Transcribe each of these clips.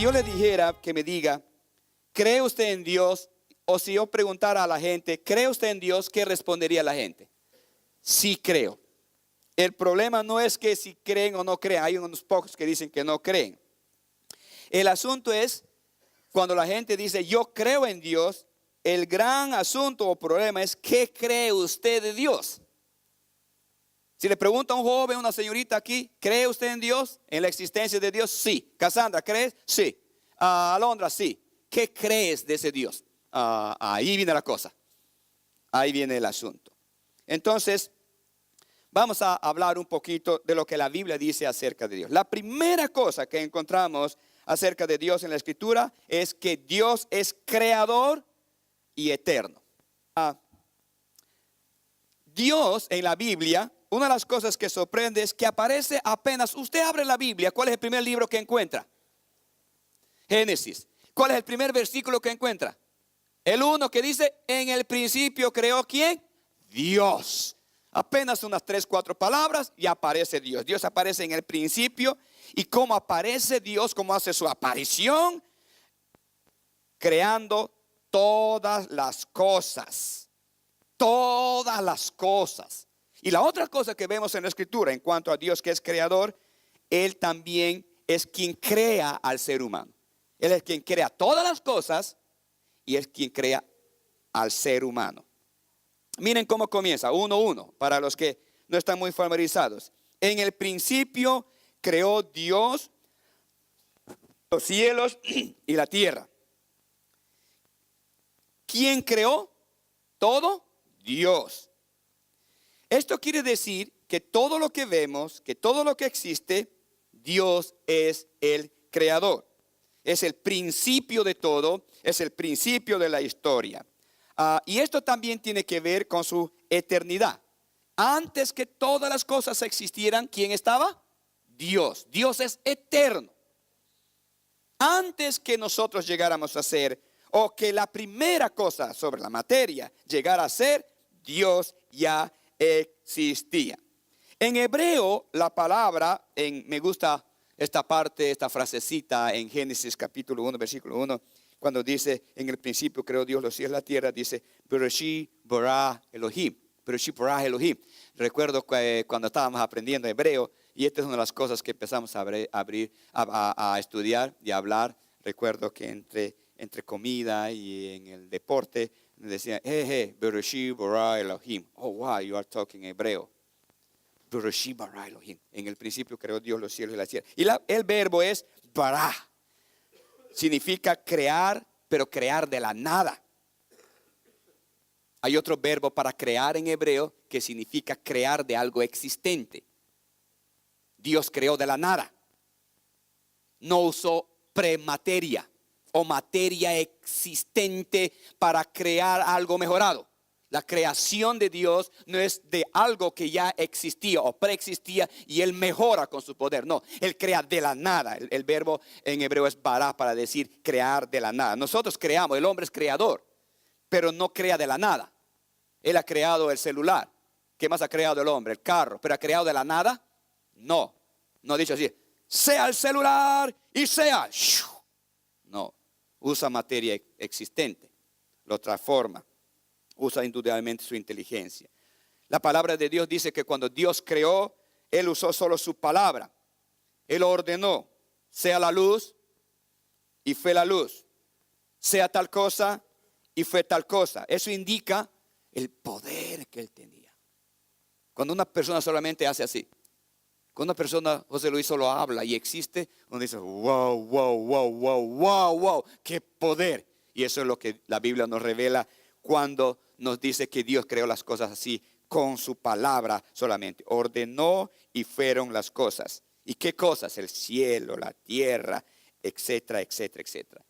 yo le dijera que me diga, ¿cree usted en Dios? O si yo preguntara a la gente, ¿cree usted en Dios? ¿Qué respondería la gente? Sí creo. El problema no es que si creen o no creen. Hay unos pocos que dicen que no creen. El asunto es cuando la gente dice yo creo en Dios. El gran asunto o problema es ¿qué cree usted de Dios? Si le pregunta a un joven, una señorita aquí, ¿cree usted en Dios? ¿En la existencia de Dios? Sí. Cassandra, ¿crees? Sí. Alondra, sí. ¿Qué crees de ese Dios? Ahí viene la cosa. Ahí viene el asunto. Entonces, vamos a hablar un poquito de lo que la Biblia dice acerca de Dios. La primera cosa que encontramos acerca de Dios en la Escritura es que Dios es creador y eterno. Dios en la Biblia, una de las cosas que sorprende es que aparece apenas, usted abre la Biblia, ¿cuál es el primer libro que encuentra? Génesis. ¿Cuál es el primer versículo que encuentra? El 1 que dice, en el principio creó ¿quién? Dios. Apenas unas 3, 4 palabras y aparece Dios. Dios aparece en el principio. Y cómo aparece Dios, cómo hace su aparición, creando todas las cosas. Todas las cosas. Y la otra cosa que vemos en la Escritura en cuanto a Dios que es creador, Él también es quien crea al ser humano. Él es quien crea todas las cosas y es quien crea al ser humano. Miren cómo comienza, 1:1, para los que no están muy familiarizados. En el principio creó Dios los cielos y la tierra. ¿Quién creó todo? Dios. Esto quiere decir que todo lo que vemos, que todo lo que existe, Dios es el creador. Es el principio de todo, es el principio de la historia. Y esto también tiene que ver con su eternidad. Antes que todas las cosas existieran, ¿quién estaba? Dios. Dios es eterno. Antes que nosotros llegáramos a ser, o que la primera cosa sobre la materia llegara a ser, Dios ya existía. En hebreo, la palabra, me gusta esta parte, esta frasecita en Génesis capítulo 1, versículo 1, cuando dice, en el principio creó Dios los cielos y la tierra, dice, Bereshit bara Elohim. Bereshit bara Elohim. Recuerdo que cuando estábamos aprendiendo hebreo, y esta es una de las cosas que empezamos a estudiar y a hablar. Recuerdo que entre comida y en el deporte, decían, Bereshit bara Elohim. Oh, wow, you are talking hebreo. Bereshit bara Elohim. En el principio creó Dios los cielos y la tierra. Y el verbo es bara. Significa crear, pero crear de la nada. Hay otro verbo para crear en hebreo que significa crear de algo existente. Dios creó de la nada. No usó premateria o materia existente para crear algo mejorado. La creación de Dios no es de algo que ya existía o preexistía y Él mejora con su poder. No, Él crea de la nada. El verbo en hebreo es bara para decir crear de la nada. Nosotros creamos, el hombre es creador, pero no crea de la nada. Él ha creado el celular. ¿Qué más ha creado el hombre? El carro. ¿Pero ha creado de la nada? No, no ha dicho así, sea el celular y sea. No, usa materia existente, lo transforma. Usa indudablemente su inteligencia. La palabra de Dios dice que cuando Dios creó, Él usó solo su palabra. Él ordenó, sea la luz y fue la luz. Sea tal cosa y fue tal cosa. Eso indica el poder que Él tenía. Cuando una persona solamente hace así. Cuando una persona, José Luis, solo habla y existe, uno dice, wow, wow, wow, wow, wow, wow, qué poder. Y eso es lo que la Biblia nos revela cuando nos dice que Dios creó las cosas así, con su palabra solamente. Ordenó y fueron las cosas. ¿Y qué cosas? El cielo, la tierra, etcétera, etcétera, etcétera.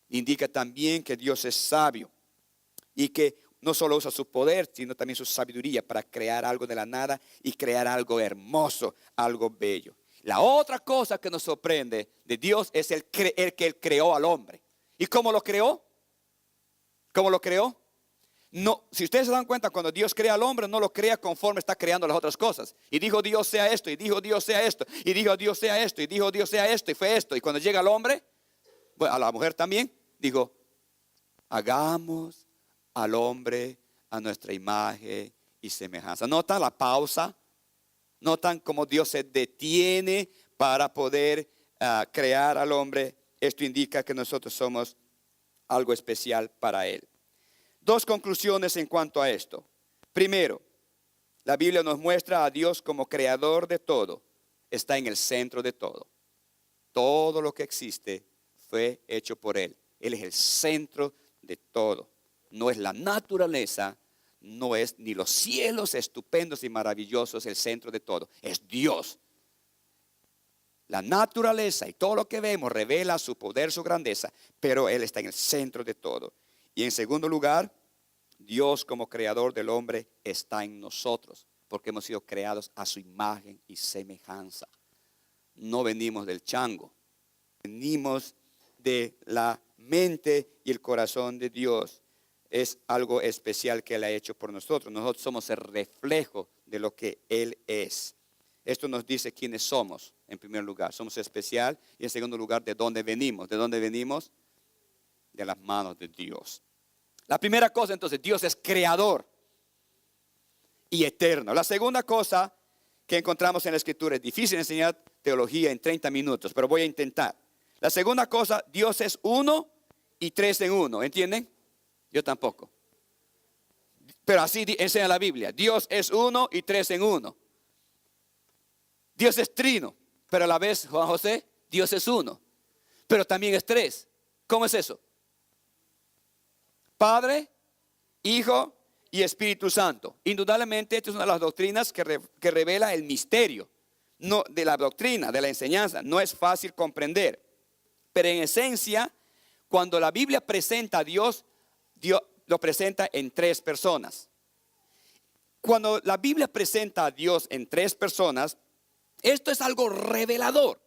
Indica también que Dios es sabio y que no solo usa su poder, sino también su sabiduría para crear algo de la nada y crear algo hermoso, algo bello. La otra cosa que nos sorprende de Dios es el que Él creó al hombre. ¿Y cómo lo creó? ¿Cómo lo creó? No, si ustedes se dan cuenta, cuando Dios crea al hombre, no lo crea conforme está creando las otras cosas. Y dijo Dios sea esto, y dijo Dios sea esto, y dijo Dios sea esto, y dijo Dios sea esto, y fue esto. Y cuando llega el hombre, bueno, a la mujer también, dijo, hagamos al hombre a nuestra imagen y semejanza. ¿Notan la pausa? ¿Notan cómo Dios se detiene para poder crear al hombre? Esto indica que nosotros somos algo especial para Él. Dos conclusiones en cuanto a esto. Primero, la Biblia nos muestra a Dios como creador de todo. Está en el centro de todo. Todo lo que existe fue hecho por Él. Él es el centro de todo. No es la naturaleza, no es ni los cielos estupendos y maravillosos el centro de todo. Es Dios. La naturaleza y todo lo que vemos revela su poder, su grandeza, pero Él está en el centro de todo. Y en segundo lugar, Dios como creador del hombre está en nosotros, porque hemos sido creados a su imagen y semejanza. No venimos del chango, venimos de la mente y el corazón de Dios. Es algo especial que Él ha hecho por nosotros. Nosotros somos el reflejo de lo que Él es. Esto nos dice quiénes somos, en primer lugar. Somos especial y en segundo lugar, de dónde venimos. ¿De dónde venimos? De las manos de Dios. La primera cosa, entonces, Dios es creador y eterno. La segunda cosa que encontramos en la Escritura, es difícil enseñar teología en 30 minutos, pero voy a intentar. La segunda cosa, Dios es uno y tres en uno. ¿Entienden? Yo tampoco. Pero así enseña la Biblia. Dios es uno y tres en uno. Dios es trino, pero a la vez, Juan José, Dios es uno, pero también es tres. ¿Cómo es eso? Padre, Hijo y Espíritu Santo. Indudablemente, esta es una de las doctrinas que revela el misterio de la doctrina, de la enseñanza. No es fácil comprender, pero en esencia, cuando la Biblia presenta a Dios, Dios lo presenta en tres personas. Cuando la Biblia presenta a Dios en tres personas, esto es algo revelador.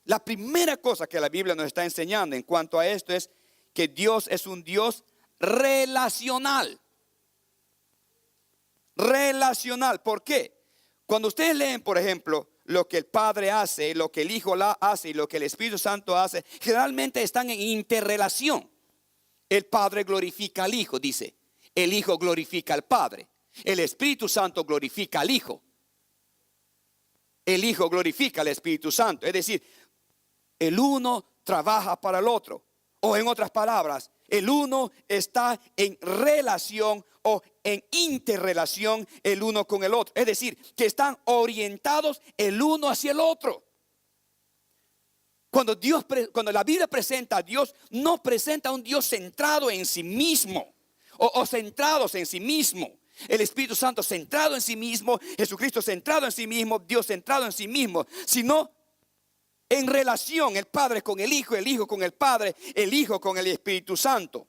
La primera cosa que la Biblia nos está enseñando en cuanto a esto es que Dios es un Dios relacional. Relacional. ¿Por qué? Cuando ustedes leen, por ejemplo, lo que el Padre hace, lo que el Hijo hace y lo que el Espíritu Santo hace, generalmente están en interrelación. El Padre glorifica al Hijo, dice. El Hijo glorifica al Padre. El Espíritu Santo glorifica al Hijo. El Hijo glorifica al Espíritu Santo. Es decir, el uno trabaja para el otro. O en otras palabras, el uno está en relación o en interrelación el uno con el otro. Es decir, que están orientados el uno hacia el otro. Cuando la Biblia presenta a Dios, no presenta a un Dios centrado en sí mismo o centrados en sí mismo. El Espíritu Santo centrado en sí mismo, Jesucristo centrado en sí mismo, Dios centrado en sí mismo, sino en relación el Padre con el Hijo con el Padre, el Hijo con el Espíritu Santo.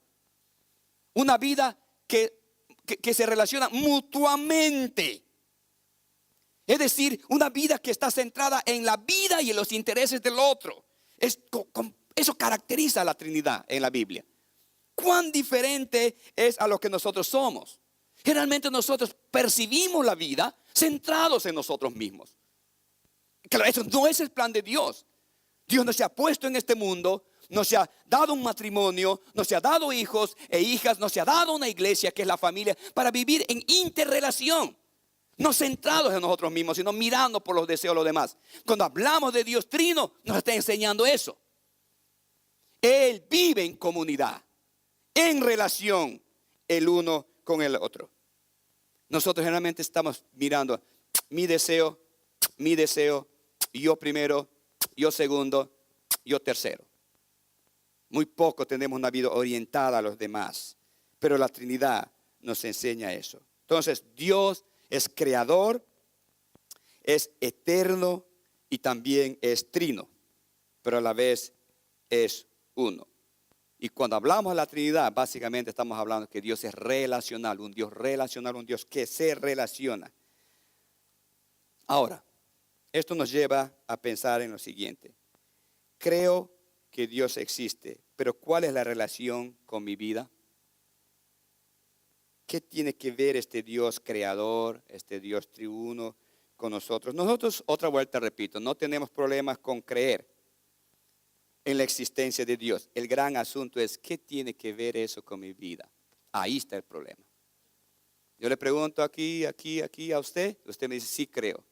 Una vida que se relaciona mutuamente. Es decir, una vida que está centrada en la vida y en los intereses del otro. Eso caracteriza a la Trinidad en la Biblia. Cuán diferente es a lo que nosotros somos. Generalmente nosotros percibimos la vida centrados en nosotros mismos. Claro, eso no es el plan de Dios. Dios no se ha puesto en este mundo, no se ha dado un matrimonio, no se ha dado hijos e hijas, no se ha dado una iglesia que es la familia para vivir en interrelación. No centrados en nosotros mismos, sino mirando por los deseos de los demás. Cuando hablamos de Dios Trino, nos está enseñando eso. Él vive en comunidad, en relación el uno con el otro. Nosotros generalmente estamos mirando mi deseo, yo primero, yo segundo, yo tercero. Muy poco tenemos una vida orientada a los demás, pero la Trinidad nos enseña eso. Entonces, Dios es creador, es eterno y también es trino, pero a la vez es uno. Y cuando hablamos de la Trinidad, básicamente estamos hablando que Dios es relacional, un Dios que se relaciona. Ahora, esto nos lleva a pensar en lo siguiente. Creo que Dios existe, pero ¿cuál es la relación con mi vida? ¿Qué tiene que ver este Dios creador, este Dios triuno con nosotros? Nosotros, otra vuelta repito, no tenemos problemas con creer. en la existencia de Dios. El gran asunto es, ¿qué tiene que ver eso con mi vida? Ahí está el problema. Yo le pregunto aquí a usted. Usted me dice, sí creo.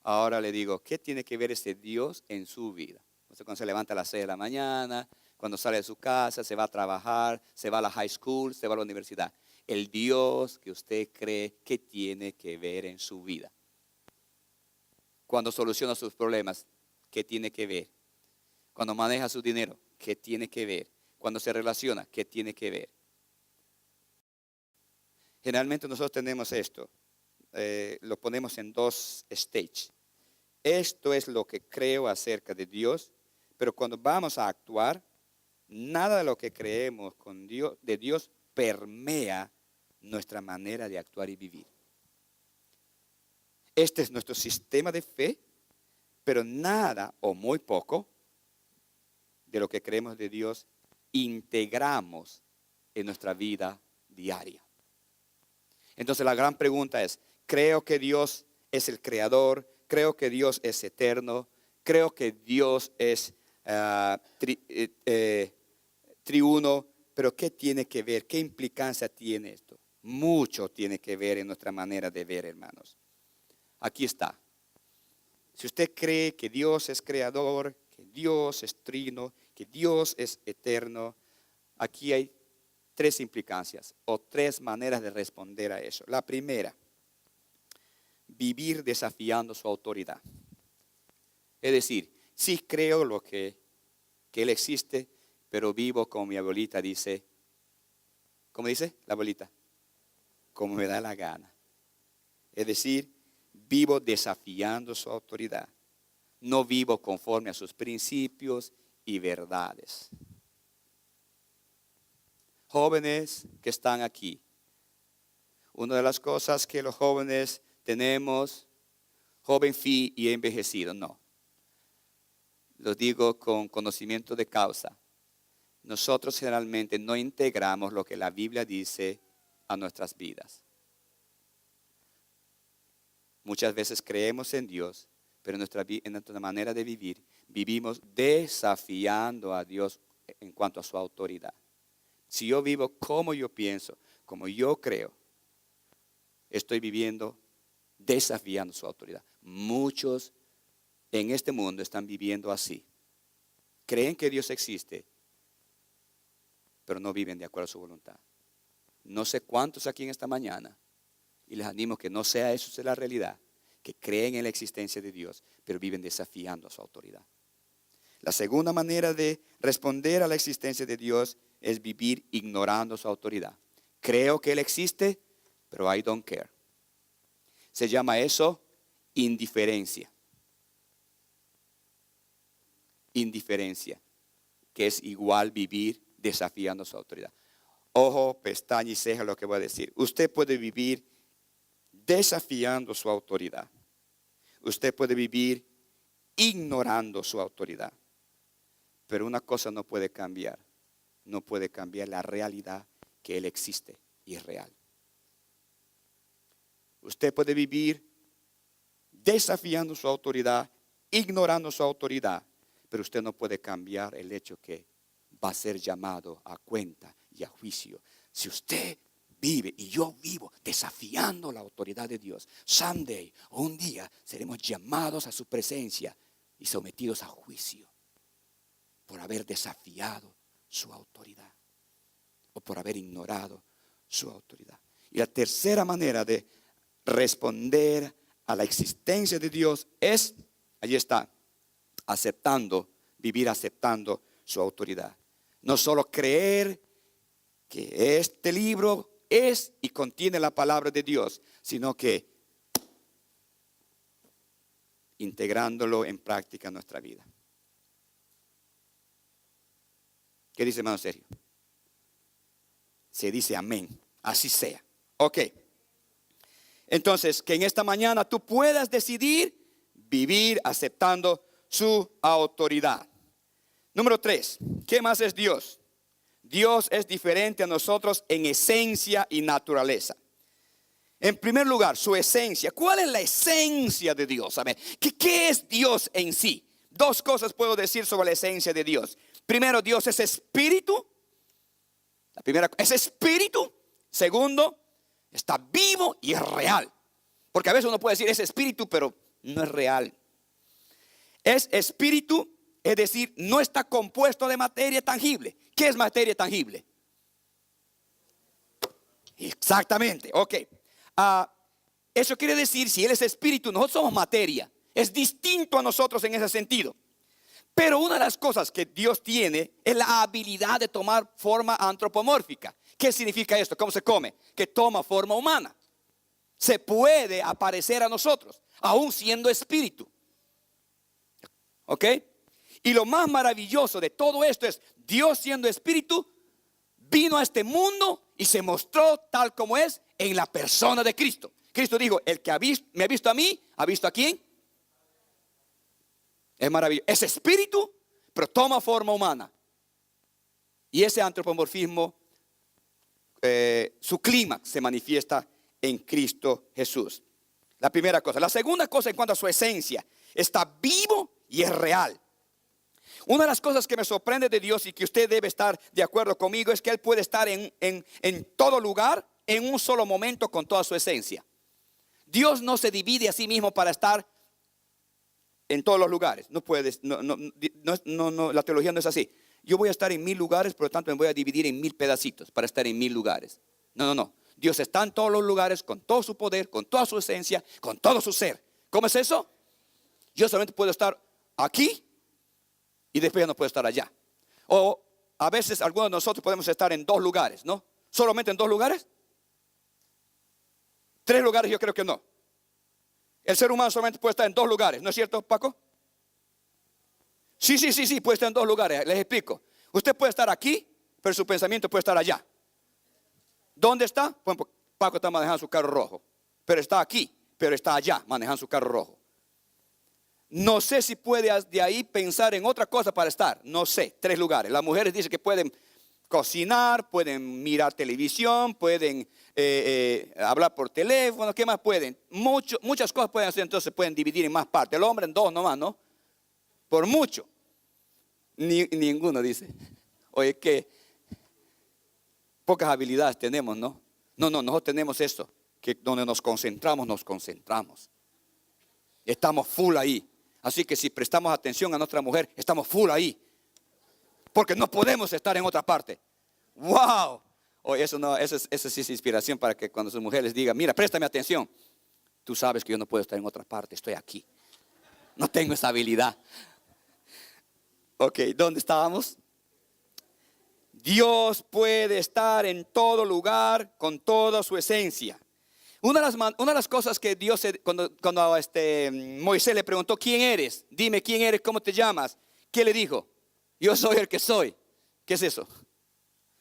Ahora le digo, ¿qué tiene que ver ese Dios en su vida? Usted cuando se levanta a las 6 de la mañana, cuando sale de su casa, se va a trabajar, se va a la high school, se va a la universidad. El Dios que usted cree, ¿qué tiene que ver en su vida? Cuando soluciona sus problemas, ¿qué tiene que ver? Cuando maneja su dinero, ¿qué tiene que ver? Cuando se relaciona, ¿qué tiene que ver? Generalmente nosotros tenemos esto, lo ponemos en dos stages. Esto es lo que creo acerca de Dios, pero cuando vamos a actuar, nada de lo que creemos de Dios permea nuestra manera de actuar y vivir. Este es nuestro sistema de fe, pero nada o muy poco de lo que creemos de Dios integramos en nuestra vida diaria. Entonces la gran pregunta es, ¿creo que Dios es el creador? ¿Creo que Dios es eterno? ¿Creo que Dios es triuno? Pero ¿qué tiene que ver? ¿Qué implicancia tiene esto? Mucho tiene que ver en nuestra manera de ver, hermanos. Aquí está. Si usted cree que Dios es creador, que Dios es trino, que Dios es eterno, aquí hay tres implicancias o tres maneras de responder a eso. La primera, vivir desafiando su autoridad. Es decir, sí creo que Él existe, pero vivo como mi abuelita dice. ¿Cómo dice la abuelita? Como me da la gana. Es decir, vivo desafiando su autoridad. No vivo conforme a sus principios y verdades. Jóvenes que están aquí, una de las cosas que los jóvenes tenemos, joven fui y envejecido, no. Lo digo con conocimiento de causa. Nosotros generalmente no integramos lo que la Biblia dice a nuestras vidas. Muchas veces creemos en Dios, pero en nuestra manera de vivir, vivimos desafiando a Dios en cuanto a su autoridad. Si yo vivo como yo pienso, como yo creo, estoy viviendo desafiando su autoridad. Muchos en este mundo están viviendo así. Creen que Dios existe, pero no viven de acuerdo a su voluntad. No sé cuántos aquí en esta mañana, y les animo que no sea eso la realidad, que creen en la existencia de Dios, pero viven desafiando a su autoridad. La segunda manera de responder a la existencia de Dios es vivir ignorando su autoridad. Creo que Él existe, pero I don't care. Se llama eso indiferencia. Indiferencia, que es igual vivir desafiando su autoridad. Ojo, pestaña y ceja lo que voy a decir. Usted puede vivir desafiando su autoridad. Usted puede vivir ignorando su autoridad. Pero una cosa no puede cambiar. No puede cambiar la realidad que Él existe y es real. Usted puede vivir desafiando su autoridad, ignorando su autoridad, pero usted no puede cambiar el hecho que va a ser llamado a cuenta y a juicio. Si usted vive y yo vivo desafiando la autoridad de Dios, someday o un día seremos llamados a su presencia y sometidos a juicio por haber desafiado su autoridad o por haber ignorado su autoridad. Y la tercera manera de responder a la existencia de Dios es, allí está, vivir aceptando su autoridad. No solo creer que este libro es y contiene la palabra de Dios, sino que integrándolo en práctica en nuestra vida. ¿Qué dice hermano Sergio? Se dice amén, así sea. Ok. Entonces, que en esta mañana tú puedas decidir vivir aceptando su autoridad. Número 3, ¿qué más es Dios? Dios es diferente a nosotros en esencia y naturaleza. En primer lugar, su esencia. ¿Cuál es la esencia de Dios? ¿Qué es Dios en sí? Dos cosas puedo decir sobre la esencia de Dios. Primero, Dios es espíritu. La primera es espíritu. Segundo, está vivo y es real. Porque a veces uno puede decir es espíritu, pero no es real. Es espíritu, es decir, no está compuesto de materia tangible. ¿Qué es materia tangible? Exactamente, ok. Eso quiere decir, si Él es espíritu, nosotros somos materia. Es distinto a nosotros en ese sentido. Pero una de las cosas que Dios tiene es la habilidad de tomar forma antropomórfica. ¿Qué significa esto? ¿Cómo se come? Que toma forma humana. Se puede aparecer a nosotros, aún siendo espíritu. ¿Ok? Y lo más maravilloso de todo esto es, Dios siendo espíritu, vino a este mundo y se mostró tal como es en la persona de Cristo. Cristo dijo, el que me ha visto a mí, ¿ha visto a quién? Es maravilloso. Es espíritu, pero toma forma humana. Y ese antropomorfismo, su clímax se manifiesta en Cristo Jesús. La primera cosa. La segunda cosa en cuanto a su esencia, está vivo y es real. Una de las cosas que me sorprende de Dios y que usted debe estar de acuerdo conmigo es que Él puede estar en todo lugar, en un solo momento con toda su esencia. Dios no se divide a sí mismo para estar en todos los lugares. No puedes, no, la teología no es así. Yo voy a estar en 1000 lugares, por lo tanto me voy a dividir en 1000 pedacitos para estar en 1000 lugares. No. Dios está en todos los lugares con todo su poder, con toda su esencia, con todo su ser. ¿Cómo es eso? Yo solamente puedo estar aquí y después ya no puedo estar allá. O a veces algunos de nosotros podemos estar en 2 lugares, ¿no? ¿Solamente en 2 lugares? 3 lugares yo creo que no. El ser humano solamente puede estar en 2 lugares, ¿no es cierto, Paco? Sí, puede estar en 2 lugares, les explico. Usted puede estar aquí, pero su pensamiento puede estar allá. ¿Dónde está? Bueno, Paco está manejando su carro rojo, pero está aquí, pero está allá manejando su carro rojo. No sé si puede de ahí pensar en otra cosa para estar. No sé, 3 lugares. Las mujeres dicen que pueden cocinar, pueden mirar televisión, pueden hablar por teléfono. ¿Qué más pueden? Muchas cosas pueden hacer, entonces pueden dividir en más partes. El hombre en 2 nomás, ¿no? Por mucho. Ninguno dice. Oye, que pocas habilidades tenemos, ¿no? No, nosotros tenemos esto, que donde nos concentramos. Estamos full ahí. Así que si prestamos atención a nuestra mujer, estamos full ahí. Porque no podemos estar en otra parte. ¡Wow! Oye, eso sí es inspiración para que cuando su mujer les diga, mira, préstame atención. Tú sabes que yo no puedo estar en otra parte, estoy aquí. No tengo esa habilidad. Ok, ¿dónde estábamos? Dios puede estar en todo lugar con toda su esencia. Una de las cosas que Dios, cuando Moisés le preguntó, ¿quién eres? Dime quién eres, ¿cómo te llamas? ¿Qué le dijo? Yo soy el que soy. ¿Qué es eso?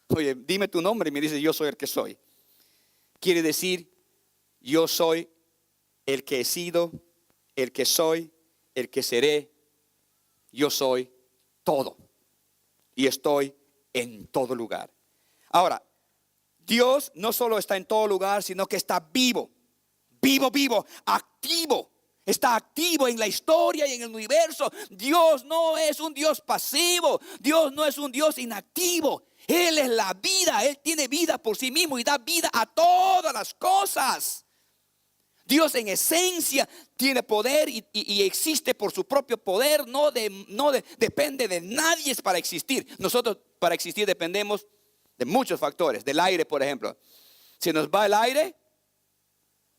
Oye, dime tu nombre y me dice, yo soy el que soy. Quiere decir, yo soy el que he sido, el que soy, el que seré. Yo soy todo. Y estoy en todo lugar. Ahora, Dios no solo está en todo lugar, sino que está vivo, activo. Está activo en la historia y en el universo. Dios no es un Dios pasivo. Dios no es un Dios inactivo. Él es la vida. Él tiene vida por sí mismo y da vida a todas las cosas. Dios en esencia tiene poder y existe por su propio poder. No depende de nadie para existir. Nosotros para existir dependemos de muchos factores. Del aire, por ejemplo. Si nos va el aire,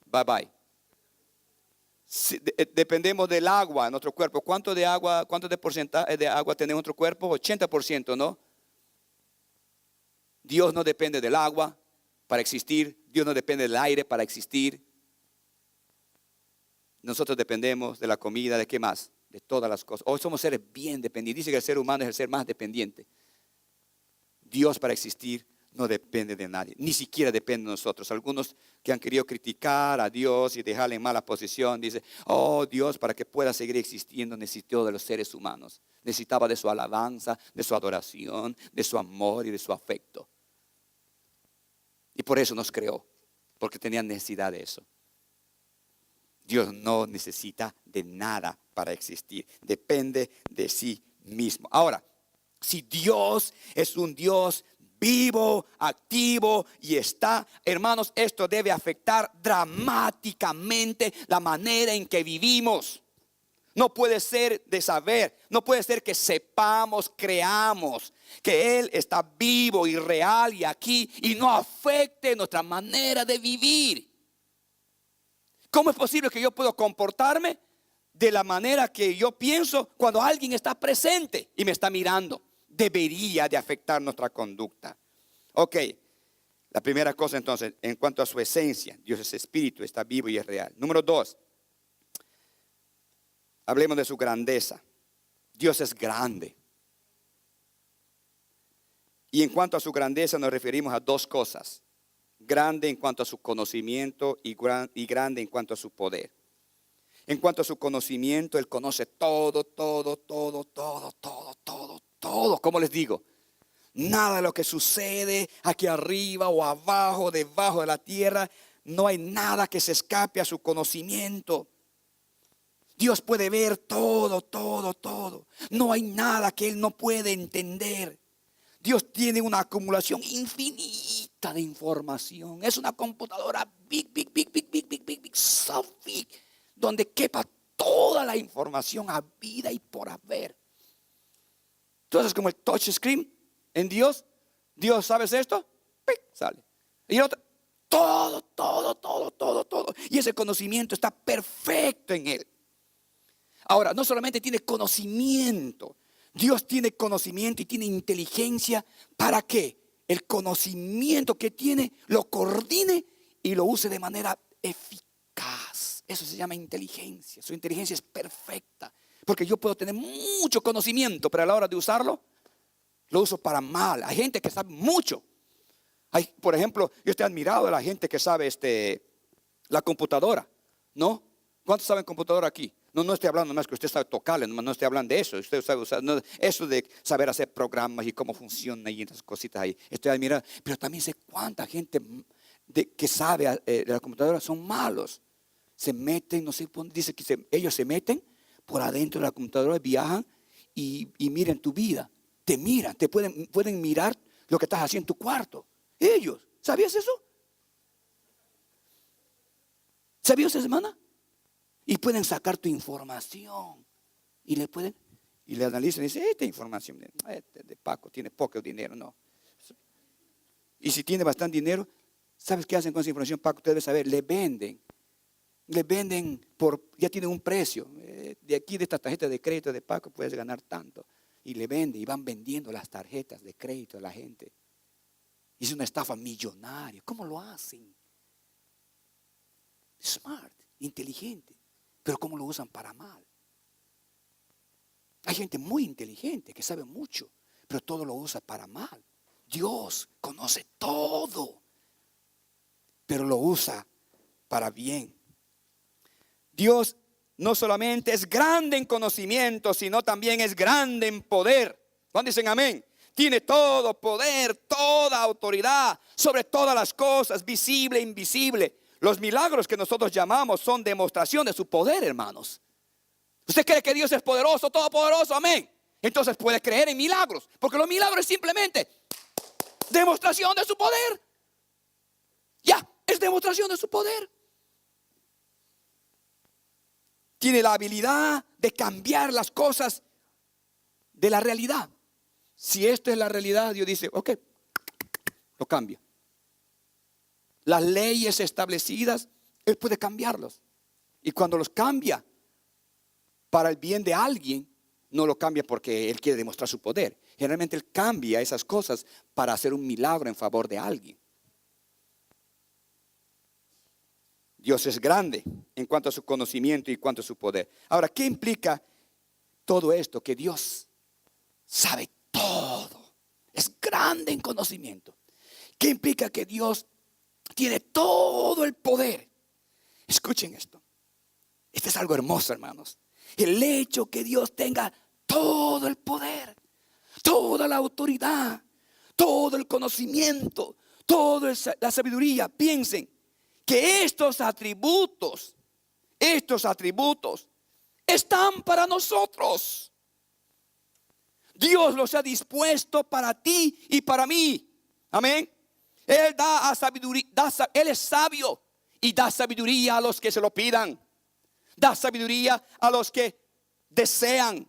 bye bye. Dependemos del agua en nuestro cuerpo. ¿Cuánto de porcentaje de agua tiene nuestro cuerpo? 80%, ¿no? Dios no depende del agua para existir. Dios no depende del aire para existir. Nosotros dependemos de la comida, ¿de qué más? De todas las cosas. Hoy somos seres bien dependientes. Dice que el ser humano es el ser más dependiente. Dios para existir no depende de nadie, ni siquiera depende de nosotros. Algunos que han querido criticar a Dios y dejarle en mala posición, dicen, oh Dios, para que pueda seguir existiendo necesitó de los seres humanos. Necesitaba de su alabanza, de su adoración, de su amor y de su afecto. Y por eso nos creó, porque tenía necesidad de eso. Dios no necesita de nada para existir. Depende de sí mismo. Ahora, si Dios es un Dios vivo, activo y está, hermanos, esto debe afectar dramáticamente la manera en que vivimos. No puede ser de saber, no puede ser que sepamos, creamos que Él está vivo y real y aquí y no afecte nuestra manera de vivir. ¿Cómo es posible que yo pueda comportarme de la manera que yo pienso cuando alguien está presente y me está mirando? Debería de afectar nuestra conducta. Ok, la primera cosa entonces, en cuanto a su esencia, Dios es espíritu, está vivo y es real. Número 2, hablemos de su grandeza. Dios es grande. Y en cuanto a su grandeza nos referimos a dos cosas. Grande en cuanto a su conocimiento y grande en cuanto a su poder. En cuanto a su conocimiento, Él conoce todo. ¿Cómo les digo? Nada de lo que sucede aquí arriba o abajo, debajo de la tierra, no hay nada que se escape a su conocimiento. Dios puede ver todo. No hay nada que Él no puede entender. Dios tiene una acumulación infinita de información. Es una computadora big, so big, donde quepa toda la información habida y por haber. Entonces, como el touch screen en Dios, ¿sabes esto? ¡Pic! Sale. Y el otro, todo. Y ese conocimiento está perfecto en Él. Ahora, no solamente tiene conocimiento, Dios tiene conocimiento y tiene inteligencia para que el conocimiento que tiene lo coordine y lo use de manera eficaz. Eso se llama inteligencia. Su inteligencia es perfecta. Porque yo puedo tener mucho conocimiento, pero a la hora de usarlo, lo uso para mal. Hay gente que sabe mucho. Por ejemplo, yo estoy admirado de la gente que sabe la computadora, ¿no? ¿Cuántos saben computadora aquí? No estoy hablando más que usted sabe tocarle, no estoy hablando de eso. Usted sabe usar, no, eso de saber hacer programas y cómo funciona y esas cositas ahí. Estoy admirado, pero también sé cuánta gente que sabe de la computadora son malos. Se meten, no sé, dice que ellos se meten por adentro de la computadora, viajan y miran tu vida. Te miran, pueden mirar lo que estás haciendo en tu cuarto. Ellos, ¿sabías eso? ¿Sabías esa semana? Y pueden sacar tu información y le analizan y dicen, esta información de Paco tiene poco dinero, no. Y si tiene bastante dinero, ¿sabes qué hacen con esa información, Paco? Usted debe saber, le venden ya tienen un precio. De aquí de esta tarjeta de crédito de Paco puedes ganar tanto. Y le venden y van vendiendo las tarjetas de crédito a la gente. Y es una estafa millonaria. ¿Cómo lo hacen? Smart, inteligente. Pero ¿cómo lo usan para mal? Hay gente muy inteligente que sabe mucho, pero todo lo usa para mal. Dios conoce todo, pero lo usa para bien. Dios no solamente es grande en conocimiento, sino también es grande en poder. ¿Cuántos dicen amén? Tiene todo poder, toda autoridad sobre todas las cosas, visible e invisible. Los milagros que nosotros llamamos son demostración de su poder, hermanos. ¿Usted cree que Dios es poderoso, todopoderoso? Amén. Entonces puede creer en milagros, porque los milagros es simplemente demostración de su poder. Ya, es demostración de su poder. Tiene la habilidad de cambiar las cosas de la realidad. Si esto es la realidad, Dios dice, ok, lo cambio. Las leyes establecidas, Él puede cambiarlos. Y cuando los cambia para el bien de alguien, no lo cambia porque Él quiere demostrar su poder. Generalmente Él cambia esas cosas para hacer un milagro en favor de alguien. Dios es grande en cuanto a su conocimiento y en cuanto a su poder. Ahora, ¿qué implica todo esto? Que Dios sabe todo. Es grande en conocimiento. ¿Qué implica que Dios tiene todo el poder? Escuchen esto. Este es algo hermoso, hermanos. El hecho que Dios tenga todo el poder, toda la autoridad, todo el conocimiento, toda la sabiduría. Piensen que estos atributos estos atributos están para nosotros. Dios los ha dispuesto para ti y para mí. Amén. Él da sabiduría, Él es sabio y da sabiduría a los que se lo pidan. Da sabiduría a los que desean.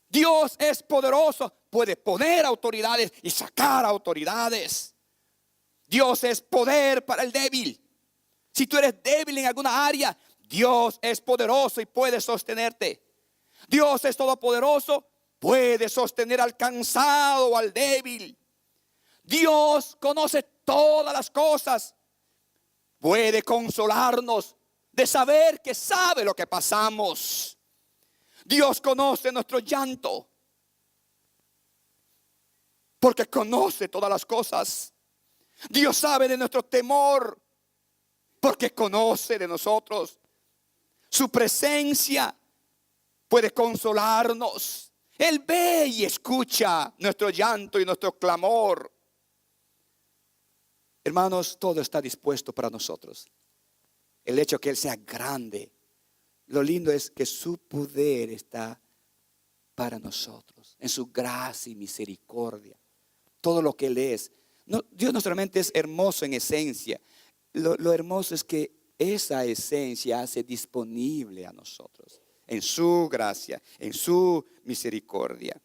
Dios es poderoso, puede poner autoridades y sacar autoridades. Dios es poder para el débil. Si tú eres débil en alguna área, Dios es poderoso y puede sostenerte. Dios es todopoderoso, puede sostener al cansado o al débil. Dios conoce todas las cosas, puede consolarnos de saber que sabe lo que pasamos. Dios conoce nuestro llanto, porque conoce todas las cosas. Dios sabe de nuestro temor, porque conoce de nosotros. Su presencia puede consolarnos. Él ve y escucha nuestro llanto y nuestro clamor. Hermanos, todo está dispuesto para nosotros. El hecho que Él sea grande, lo lindo es que su poder está para nosotros, en su gracia y misericordia. Todo lo que Él es. Dios no solamente es hermoso en esencia, lo hermoso es que esa esencia hace disponible a nosotros, en su gracia, en su misericordia,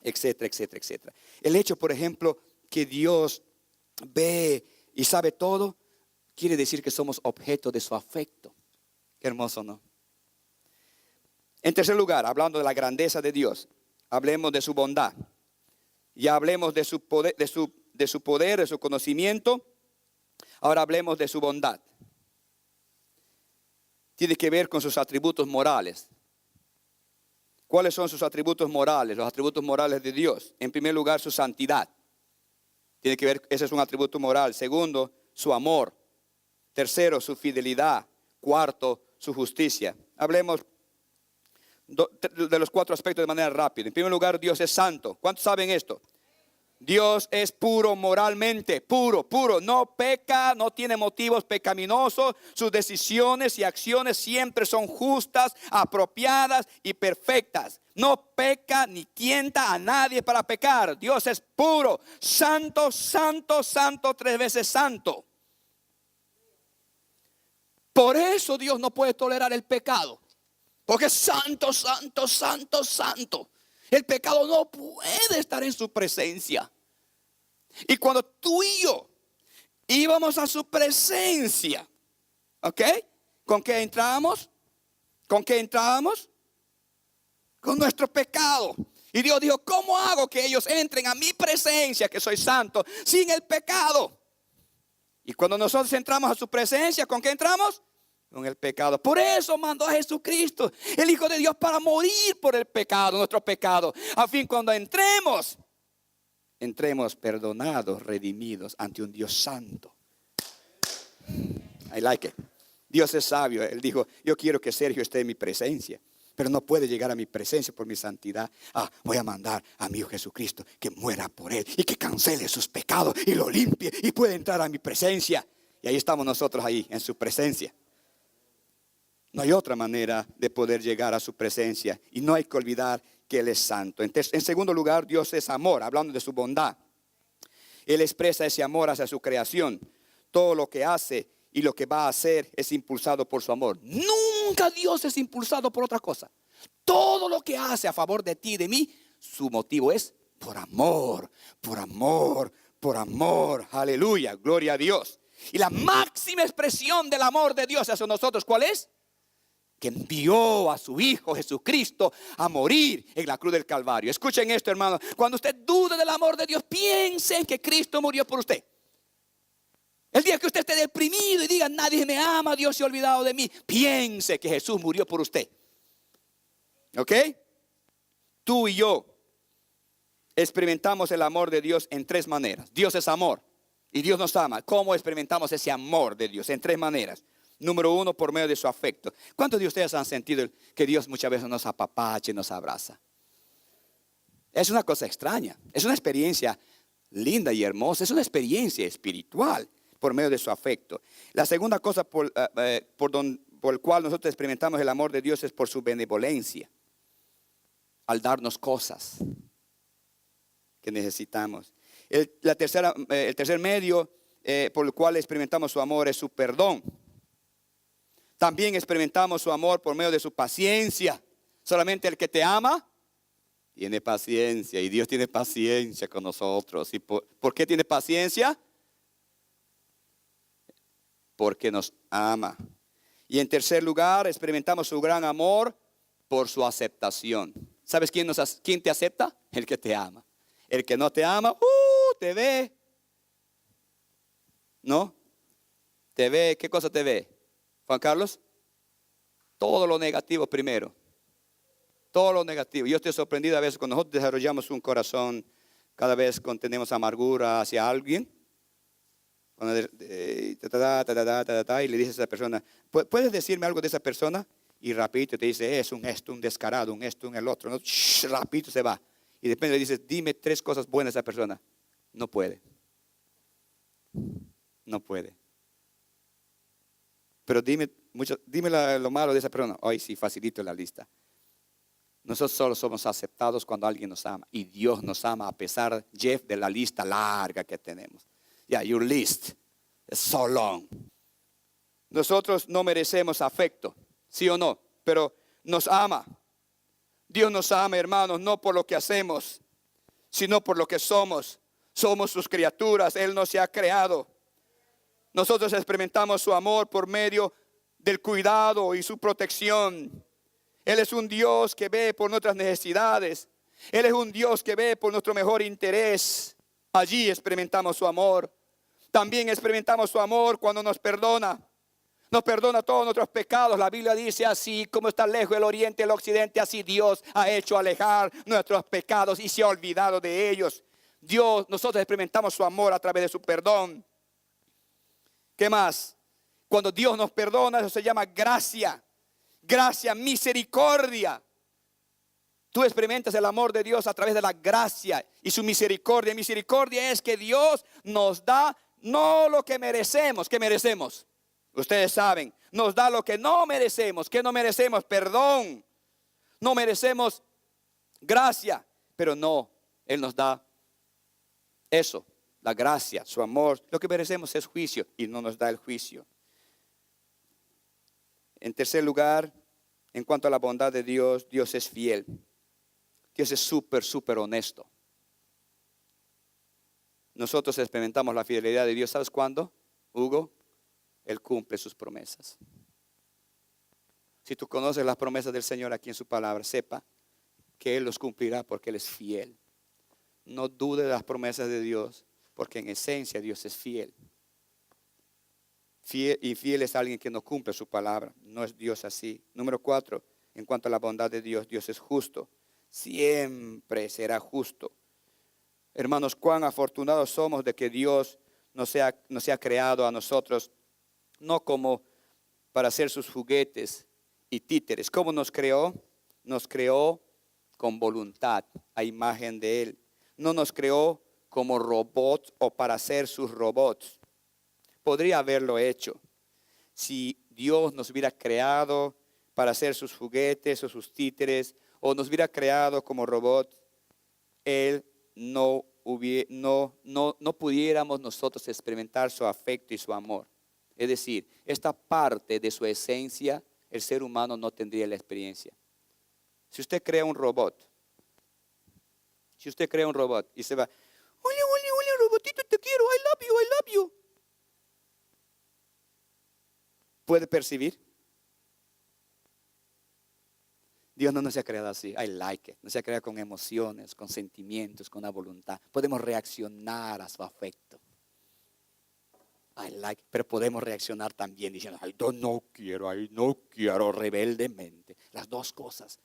etcétera, etcétera, etcétera. El hecho, por ejemplo, que Dios ve y sabe todo, quiere decir que somos objeto de su afecto. Qué hermoso, ¿no? En tercer lugar, hablando de la grandeza de Dios, hablemos de su bondad. Ya hablemos de su poder, de su conocimiento. Ahora hablemos de su bondad. Tiene que ver con sus atributos morales. ¿Cuáles son sus atributos morales? Los atributos morales de Dios. En primer lugar, su santidad. Tiene que ver, ese es un atributo moral. Segundo, su amor. Tercero, su fidelidad. Cuarto, su justicia. Hablemos de los cuatro aspectos de manera rápida. En primer lugar, Dios es santo. ¿Cuántos saben esto? Dios es puro moralmente, puro, no peca, no tiene motivos pecaminosos. Sus decisiones y acciones siempre son justas, apropiadas y perfectas. No peca ni tienta a nadie para pecar. Dios es puro, santo, santo, santo, 3 veces santo. Por eso Dios no puede tolerar el pecado, porque es santo, santo, santo, santo. El pecado no puede estar en su presencia. Y cuando tú y yo íbamos a su presencia, ¿ok? ¿Con qué entrábamos? ¿Con qué entrábamos? Con nuestro pecado. Y Dios dijo, ¿cómo hago que ellos entren a mi presencia, que soy santo, sin el pecado? Y cuando nosotros entramos a su presencia, ¿con qué entramos? Con el pecado. Por eso mandó a Jesucristo, el Hijo de Dios, para morir por el pecado, nuestro pecado. A fin, cuando entremos perdonados, redimidos ante un Dios santo. I like it. Dios es sabio. Él dijo, yo quiero que Sergio esté en mi presencia, pero no puede llegar a mi presencia por mi santidad. Voy a mandar a mi Hijo Jesucristo que muera por él y que cancele sus pecados y lo limpie y puede entrar a mi presencia. Y ahí estamos nosotros ahí en su presencia. No hay otra manera de poder llegar a su presencia. Y no hay que olvidar que Él es santo. En segundo lugar, Dios es amor, hablando de su bondad. Él expresa ese amor hacia su creación. Todo lo que hace y lo que va a hacer es impulsado por su amor. Nunca Dios es impulsado por otra cosa. Todo lo que hace a favor de ti y de mí, su motivo es por amor, por amor, por amor. Aleluya, gloria a Dios. Y la máxima expresión del amor de Dios hacia nosotros, ¿cuál es? Que envió a su Hijo Jesucristo a morir en la cruz del Calvario. Escuchen esto, hermano. Cuando usted dude del amor de Dios, piense en que Cristo murió por usted. El día que usted esté deprimido y diga, nadie me ama, Dios se ha olvidado de mí, piense que Jesús murió por usted. ¿Ok? Tú y yo experimentamos el amor de Dios en 3 maneras. Dios es amor y Dios nos ama. ¿Cómo experimentamos ese amor de Dios? En 3 maneras. Número 1, por medio de su afecto. ¿Cuántos de ustedes han sentido que Dios muchas veces nos apapacha y nos abraza? Es una cosa extraña. Es una experiencia linda y hermosa. Es una experiencia espiritual por medio de su afecto. La segunda cosa por el cual nosotros experimentamos el amor de Dios es por su benevolencia, al darnos cosas que necesitamos. El tercer medio por el cual experimentamos su amor es su perdón. También experimentamos su amor por medio de su paciencia. Solamente el que te ama tiene paciencia, y Dios tiene paciencia con nosotros. ¿Y por qué tiene paciencia? Porque nos ama. Y en tercer lugar, experimentamos su gran amor por su aceptación. ¿Sabes quién te acepta? El que te ama. El que no te ama, te ve. ¿No? Te ve, ¿qué cosa te ve? Juan Carlos, todo lo negativo primero. Todo lo negativo. Yo estoy sorprendido a veces cuando nosotros desarrollamos un corazón, cada vez que tenemos amargura hacia alguien. Y le dices a esa persona, ¿puedes decirme algo de esa persona? Y rapidito te dice, es un esto, un descarado, un esto, un el otro. ¿No? Rapidito se va. Y después le dices, dime 3 cosas buenas de esa persona. No puede. No puede. Pero dime lo malo de esa persona. Hoy sí, facilito la lista. Nosotros solo somos aceptados cuando alguien nos ama. Y Dios nos ama a pesar, Jeff, de la lista larga que tenemos. Yeah, your list is so long. Nosotros no merecemos afecto, ¿sí o no? Pero nos ama. Dios nos ama, hermanos, no por lo que hacemos, sino por lo que somos. Somos sus criaturas, Él nos ha creado. Nosotros experimentamos su amor por medio del cuidado y su protección. Él es un Dios que ve por nuestras necesidades. Él es un Dios que ve por nuestro mejor interés. Allí experimentamos su amor. También experimentamos su amor cuando nos perdona. Nos perdona todos nuestros pecados. La Biblia dice así, como está lejos el oriente del occidente, así Dios ha hecho alejar nuestros pecados y se ha olvidado de ellos. Nosotros experimentamos su amor a través de su perdón. ¿Qué más? Cuando Dios nos perdona, eso se llama gracia. Gracia, misericordia. Tú experimentas el amor de Dios a través de la gracia y su misericordia. Misericordia es que Dios nos da no lo que merecemos. ¿Qué merecemos? Ustedes saben, nos da lo que no merecemos. ¿Qué no merecemos? Perdón. No merecemos gracia, pero no, Él nos da eso, la gracia, su amor. Lo que merecemos es juicio y no nos da el juicio. En tercer lugar, en cuanto a la bondad de Dios, Dios es fiel. Dios es súper honesto. Nosotros experimentamos la fidelidad de Dios. ¿Sabes cuándo, Hugo? Él cumple sus promesas. Si tú conoces las promesas del Señor aquí en su palabra, sepa que Él los cumplirá porque Él es fiel. No dude de las promesas de Dios, porque en esencia Dios es fiel. Infiel es alguien que no cumple su palabra. No es Dios así. Número 4, en cuanto a la bondad de Dios, Dios es justo. Siempre será justo. Hermanos, cuán afortunados somos de que Dios nos ha creado a nosotros, no como para ser sus juguetes y títeres. ¿Cómo nos creó? Nos creó con voluntad, a imagen de Él. No nos creó como robots o para ser sus robots. Podría haberlo hecho. Si Dios nos hubiera creado para ser sus juguetes o sus títeres, o nos hubiera creado como robots, Él no pudiéramos nosotros experimentar su afecto y su amor. Es decir, esta parte de su esencia, el ser humano no tendría la experiencia. Si usted crea un robot, y se va, hola, robotito, te quiero, I love you. ¿Puede percibir? Dios no nos ha creado así, I like it. Nos ha creado con emociones, con sentimientos, con una voluntad. Podemos reaccionar a su afecto. Pero podemos reaccionar también diciendo, no quiero rebeldemente. Las dos cosas.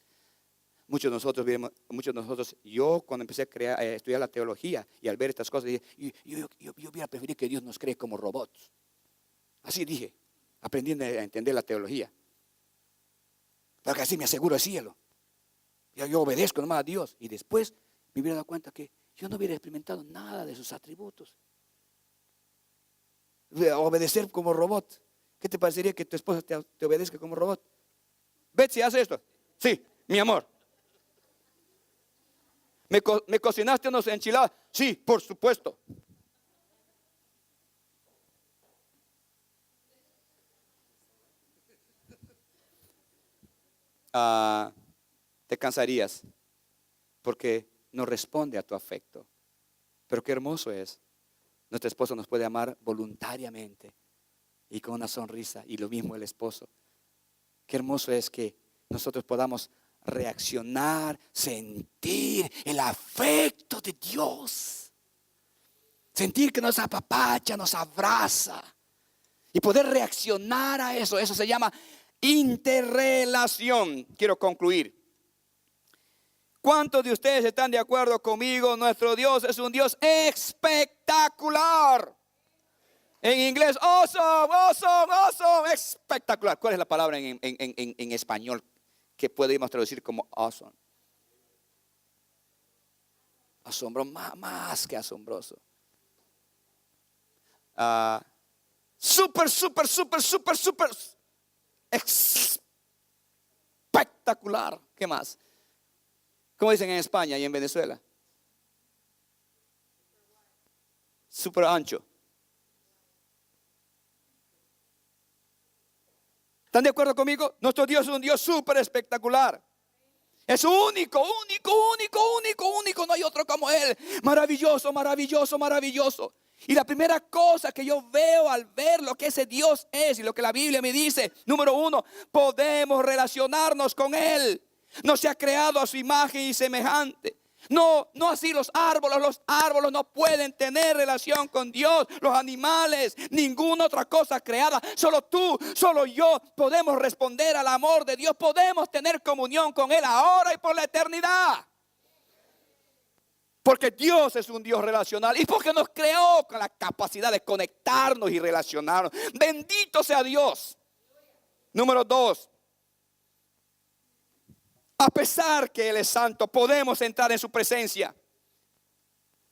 Muchos de nosotros, yo cuando empecé a estudiar la teología y al ver estas cosas, dije, yo hubiera preferido que Dios nos cree como robots. Así dije, aprendiendo a entender la teología. Porque así me aseguro el cielo. Yo obedezco nomás a Dios. Y después me hubiera dado cuenta que yo no hubiera experimentado nada de sus atributos. Obedecer como robot. ¿Qué te parecería que tu esposa te obedezca como robot? Betsy, ¿hace esto? Sí, mi amor. ¿Me cocinaste unos enchiladas? Sí, por supuesto. Te cansarías porque no responde a tu afecto. Pero qué hermoso es. Nuestro esposo nos puede amar voluntariamente y con una sonrisa, y lo mismo el esposo. Qué hermoso es que nosotros podamos reaccionar, sentir el afecto de Dios, sentir que nos apapacha, nos abraza y poder reaccionar a eso. Eso se llama interrelación. Quiero concluir. ¿Cuántos de ustedes están de acuerdo conmigo? Nuestro Dios es un Dios espectacular. En inglés, awesome, awesome, awesome, espectacular. ¿Cuál es la palabra en español que podemos traducir como awesome? Asombroso, más que asombroso. Súper, súper, súper, súper, súper espectacular. ¿Qué más? ¿Cómo dicen en España y en Venezuela? Súper ancho. ¿Están de acuerdo conmigo? Nuestro Dios es un Dios súper espectacular. Es único, único, único, único, único. No hay otro como Él. Maravilloso, maravilloso, maravilloso. Y la primera cosa que yo veo al ver lo que ese Dios es y lo que la Biblia me dice, número uno, podemos relacionarnos con Él. No se ha creado a su imagen y semejante. No así los árboles no pueden tener relación con Dios. Los animales, ninguna otra cosa creada. Solo tú, solo yo podemos responder al amor de Dios. Podemos tener comunión con Él ahora y por la eternidad. Porque Dios es un Dios relacional y porque nos creó con la capacidad de conectarnos y relacionarnos. Bendito sea Dios. Número dos. A pesar que Él es santo, podemos entrar en su presencia.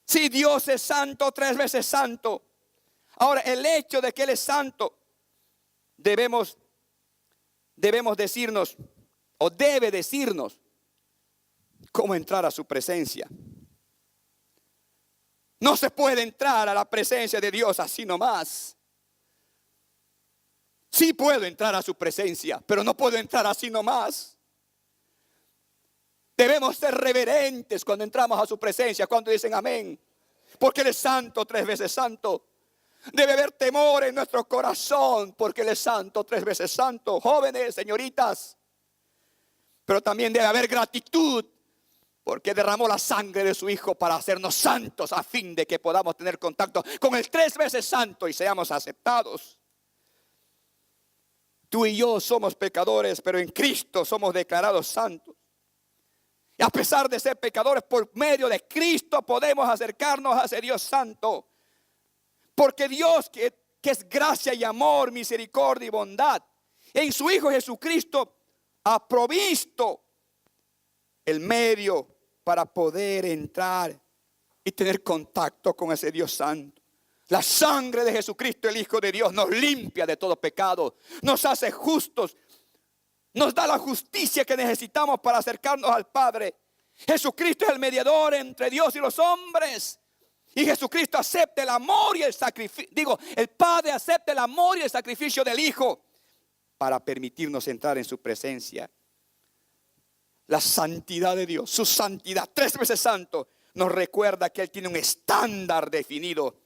Si Dios es santo, 3 veces santo. Ahora, el hecho de que Él es santo, debemos decirnos, o debe decirnos, cómo entrar a su presencia. No se puede entrar a la presencia de Dios así nomás. Sí puedo entrar a su presencia, pero no puedo entrar así nomás. Debemos ser reverentes cuando entramos a su presencia, cuando dicen amén. Porque Él es santo, 3 veces santo. Debe haber temor en nuestro corazón, porque Él es santo, 3 veces santo. Jóvenes, señoritas. Pero también debe haber gratitud, porque derramó la sangre de su Hijo para hacernos santos, a fin de que podamos tener contacto con el 3 veces santo y seamos aceptados. Tú y yo somos pecadores, pero en Cristo somos declarados santos. Y a pesar de ser pecadores, por medio de Cristo podemos acercarnos a ese Dios santo. Porque Dios, que es gracia y amor, misericordia y bondad, en su Hijo Jesucristo ha provisto el medio para poder entrar y tener contacto con ese Dios santo. La sangre de Jesucristo, el Hijo de Dios, nos limpia de todo pecado, nos hace justos, nos da la justicia que necesitamos para acercarnos al Padre. Jesucristo es el mediador entre Dios y los hombres. Y Jesucristo acepta el amor y el sacrificio. El Padre acepta el amor y el sacrificio del Hijo para permitirnos entrar en su presencia. La santidad de Dios, su santidad, 3 veces santo, nos recuerda que Él tiene un estándar definido.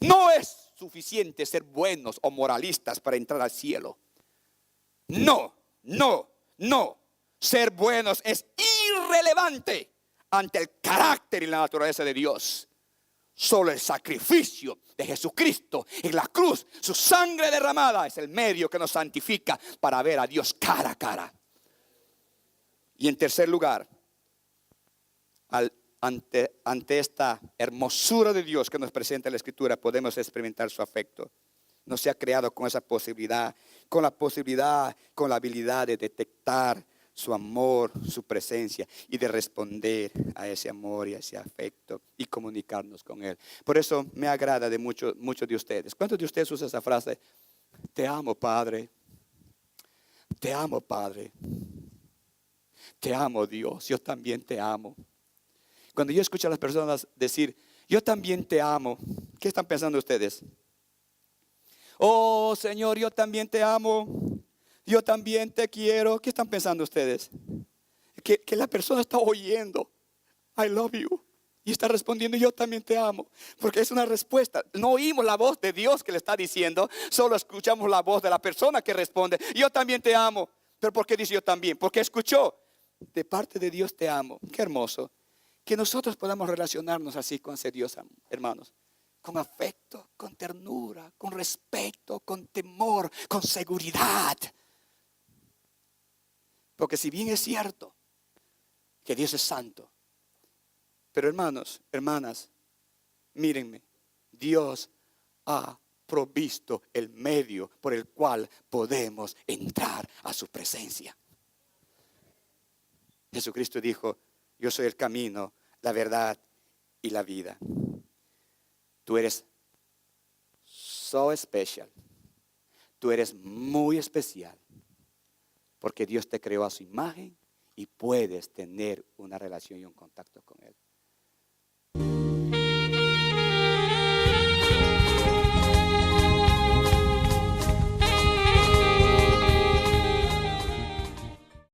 No es suficiente ser buenos o moralistas para entrar al cielo. No. Ser buenos es irrelevante ante el carácter y la naturaleza de Dios. Solo el sacrificio de Jesucristo en la cruz, su sangre derramada, es el medio que nos santifica para ver a Dios cara a cara. Y en tercer lugar, ante esta hermosura de Dios que nos presenta la Escritura, podemos experimentar su afecto. Nos ha creado con esa posibilidad, con la habilidad de detectar su amor, su presencia y de responder a ese amor y a ese afecto y comunicarnos con Él. Por eso me agrada de muchos de ustedes. ¿Cuántos de ustedes usan esa frase? te amo, Padre. Te amo, Padre. Te amo, Dios. Yo también te amo. Cuando yo escucho a las personas decir, yo también te amo, ¿qué están pensando ustedes? Oh, Señor, yo también te amo. Yo también te quiero. ¿Qué están pensando ustedes? Que la persona está oyendo, I love you. Y está respondiendo, yo también te amo. Porque es una respuesta. No oímos la voz de Dios que le está diciendo. Solo escuchamos la voz de la persona que responde, yo también te amo. ¿Pero por qué dice yo también? Porque escuchó, de parte de Dios te amo. Qué hermoso. Que nosotros podamos relacionarnos así con ese Dios, hermanos. Con afecto, con ternura, con respeto, con temor, con seguridad. Porque si bien es cierto que Dios es santo, pero hermanos, hermanas, mírenme, Dios ha provisto el medio por el cual podemos entrar a su presencia. Jesucristo dijo, yo soy el camino, la verdad y la vida. Tú eres so especial. Tú eres muy especial. Porque Dios te creó a su imagen y puedes tener una relación y un contacto con Él.